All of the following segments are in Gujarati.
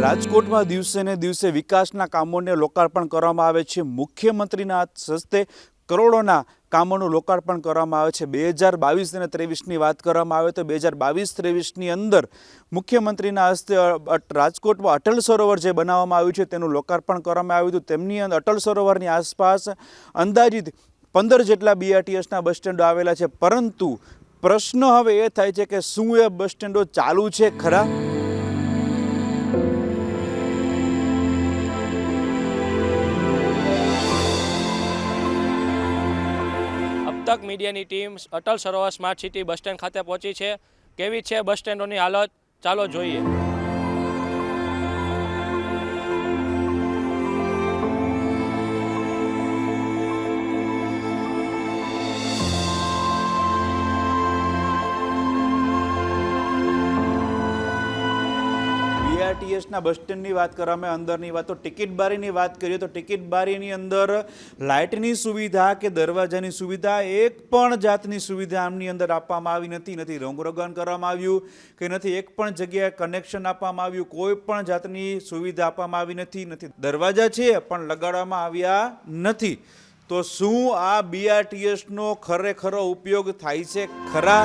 રાજકોટમાં દિવસે ને દિવસે વિકાસના કામોને લોકાર્પણ કરવામાં આવે છે। મુખ્યમંત્રીના હસ્તે કરોડોના કામોનું લોકાર્પણ કરવામાં આવે છે। 2022 અને 23ની વાત કરવામાં આવે તો 2022-23ની અંદર મુખ્યમંત્રીના હસ્તે રાજકોટમાં અટલ સરોવર જે બનાવવામાં આવ્યું છે તેનું લોકાર્પણ કરવામાં આવ્યું હતું। તેમની અંદર અટલ સરોવરની આસપાસ અંદાજિત 15 જેટલા BRTSના બસ સ્ટેન્ડો આવેલા છે, પરંતુ પ્રશ્ન હવે એ થાય છે કે શું એ બસ સ્ટેન્ડો ચાલુ છે ખરા? તક મીડિયાની team Atal Sarovar smart city bus stand ખાતે પહોંચી છે। કેવી છે બસ સ્ટેન્ડોની હાલત, ચાલો જોઈએ। BRTSના બસ સ્ટેન્ડની વાત કરવામાં અંદરની વાત તો ટિકિટ બારીની વાત કરીએ તો ટિકિટ બારીની અંદર લાઇટની સુવિધા કે દરવાજાની સુવિધા એક પણ જાતની સુવિધા આમની અંદર આપવામાં આવી નથી રંગરોગન કરવામાં આવ્યું કે નથી એક પણ જગ્યાએ કનેક્શન આપવામાં આવ્યું, કોઈ પણ જાતની સુવિધા આપવામાં આવી નથી દરવાજા છે પણ લગાડવામાં આવ્યા નથી। તો શું આ BRTSનો ખરેખર ઉપયોગ થાય છે ખરા?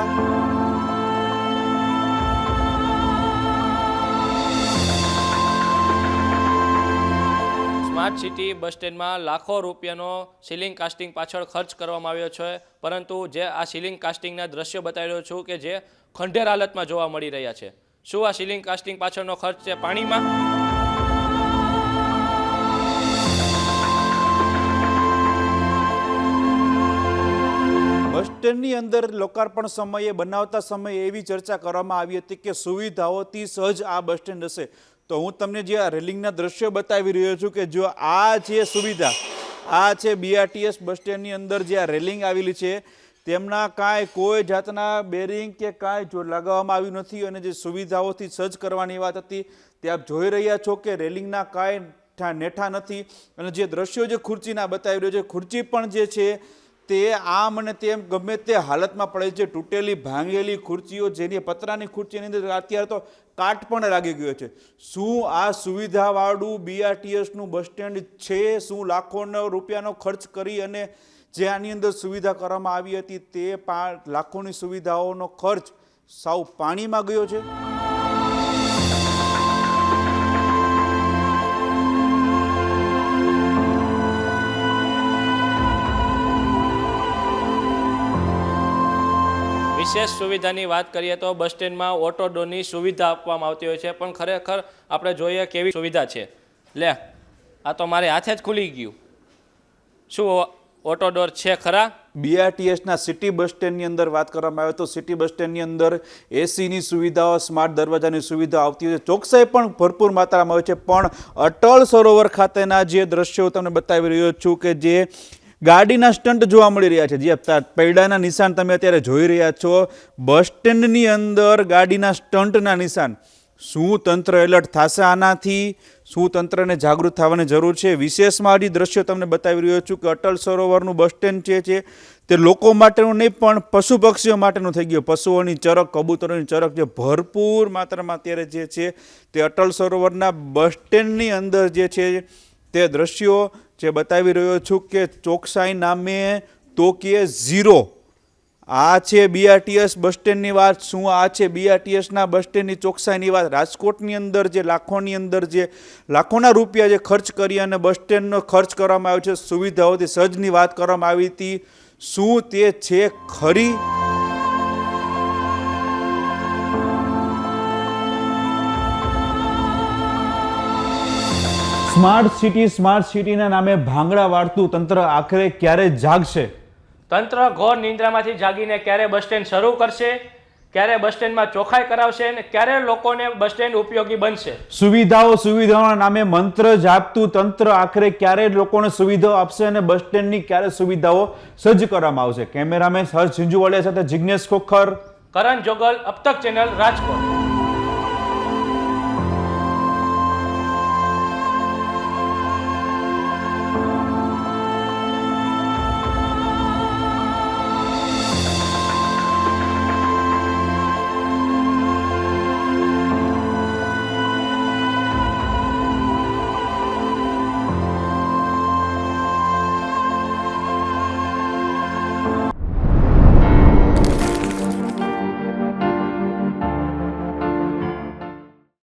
સ્માર્ટ સિટી બસ સ્ટેન્ડમાં લાખો રૂપિયાનો સીલિંગ કાસ્ટિંગ પાછળ ખર્ચ કરવામાં આવ્યો છે, પરંતુ જે આ સીલિંગ કાસ્ટિંગના દ્રશ્યો બતાવી રહ્યો છું કે જે ખંડેર હાલતમાં જોવા મળી રહ્યા છે। શું આ સીલિંગ કાસ્ટિંગ પાછળનો ખર્ચ છે પાણીમાં? બસ સ્ટેન્ડની અંદર લોકાર્પણ સમયે બનાવતા સમયે એવી ચર્ચા કરવામાં આવી હતી કે સુવિધાઓથી સજ્જ આ બસ સ્ટેન્ડ હશે। તો હું તમને જે આ રેલિંગના દ્રશ્યો બતાવી રહ્યો છું કે જો આ છે સુવિધા, આ છે BRTS બસ સ્ટેન્ડની અંદર જે આ રેલિંગ આવેલી છે તેમના કોઈ જાતના બેરિંગ કે કાંઈ જો લગાવવામાં આવ્યું નથી, અને જે સુવિધાઓથી સજ્જ કરવાની વાત હતી તે આપ જોઈ રહ્યા છો કે રેલિંગના કાંઈ નેઠા નથી। અને જે દ્રશ્યો જે ખુરચીના બતાવી રહ્યો છે, ખુરચી પણ જે છે તે આમ અને તેમ ગમે તે હાલતમાં પડે છે, તૂટેલી ભાંગેલી ખુરચીઓ, જેની પતરાની ખુરચીની અંદર અત્યારે તો કાટ પણ લાગી ગયો છે। શું આ સુવિધાવાળું BRTSનું બસ સ્ટેન્ડ છે? શું લાખોનો રૂપિયાનો ખર્ચ કરી અને જે આની અંદર સુવિધા કરવામાં આવી હતી તે લાખોની સુવિધાઓનો ખર્ચ સાવ પાણીમાં ગયો છે? વિશેષ સુવિધાની વાત કરીએ તો બસ સ્ટેન્ડમાં ઓટો ડોરની સુવિધા આપવામાં આવતી હોય છે, પણ ખરેખર આપણે જોઈએ કેવી સુવિધા છે। લે, આ તો મારે હાથે જ ખુલી ગયું। શું ઓટો ડોર છે ખરા? BRTSના સિટી બસ સ્ટેન્ડની અંદર વાત કરવામાં આવે તો સિટી બસ સ્ટેન્ડની અંદર એસીની સુવિધાઓ, સ્માર્ટ દરવાજાની સુવિધા આવતી હોય છે, ચોકસાઈ પણ ભરપૂર માત્રામાં હોય છે। પણ અટલ સરોવર ખાતેના જે દ્રશ્યો તમને બતાવી રહ્યો છું કે જે ગાડીના સ્ટન્ટ જોવા મળી રહ્યા છે, જે પૈડાના નિશાન તમે અત્યારે જોઈ રહ્યા છો બસ સ્ટેન્ડની અંદર ગાડીના સ્ટન્ટના નિશાન। શું તંત્ર એલર્ટ થશે આનાથી? શું તંત્રને જાગૃત થવાની જરૂર છે? વિશેષમાં હજી દ્રશ્યો તમને બતાવી રહ્યો છું કે અટલ સરોવરનું બસ સ્ટેન્ડ છે તે લોકો માટેનું નહીં પણ પશુ પક્ષીઓ માટેનું થઈ ગયું। પશુઓની ચરક, કબૂતરોની ચરક જે ભરપૂર માત્રામાં અત્યારે જે છે તે અટલ સરોવરના બસ સ્ટેન્ડની અંદર જે છે તે દ્રશ્યો જે બતાવી રહ્યો છું કે ચોકસાઈ નામે તો કે ઝીરો। આ છે BRTS બસ સ્ટેન્ડની વાત। શું આ છે BRTSના બસ સ્ટેન્ડની ચોકસાઈની વાત? રાજકોટની અંદર જે લાખોના રૂપિયા જે ખર્ચ કરી અને બસ સ્ટેન્ડનો ખર્ચ કરવામાં આવ્યો છે, સુવિધાઓથી સજ્જની વાત કરવામાં આવી હતી, શું તે છે ખરી? સ્માર્ટ સિટીના નામે ભાંગડા વાળતું તંત્ર આખરે ક્યારે જાગશે? તંત્ર ઘોર નિંદ્રામાંથી જાગીને ક્યારે બસ સ્ટેન્ડ શરૂ કરશે, ક્યારે બસ સ્ટેન્ડમાં ચોખ્ખાઈ કરાવશે અને ક્યારે લોકોને બસ સ્ટેન્ડ ઉપયોગી બનશે? સુવિધાઓના નામે મંત્ર જાપતું તંત્ર આખરે ક્યારે લોકોને સુવિધાઓ આપશે અને બસ સ્ટેન્ડની ક્યારે સુવિધાઓ સજ્જ કરવામાં આવશે? કેમેરામેન હર્ષ ઝીંઝુવાડિયા સાથે જિગ્નેશ ખોખર, કરણ જોગલ, અબતક ચેનલ, રાજકોટ।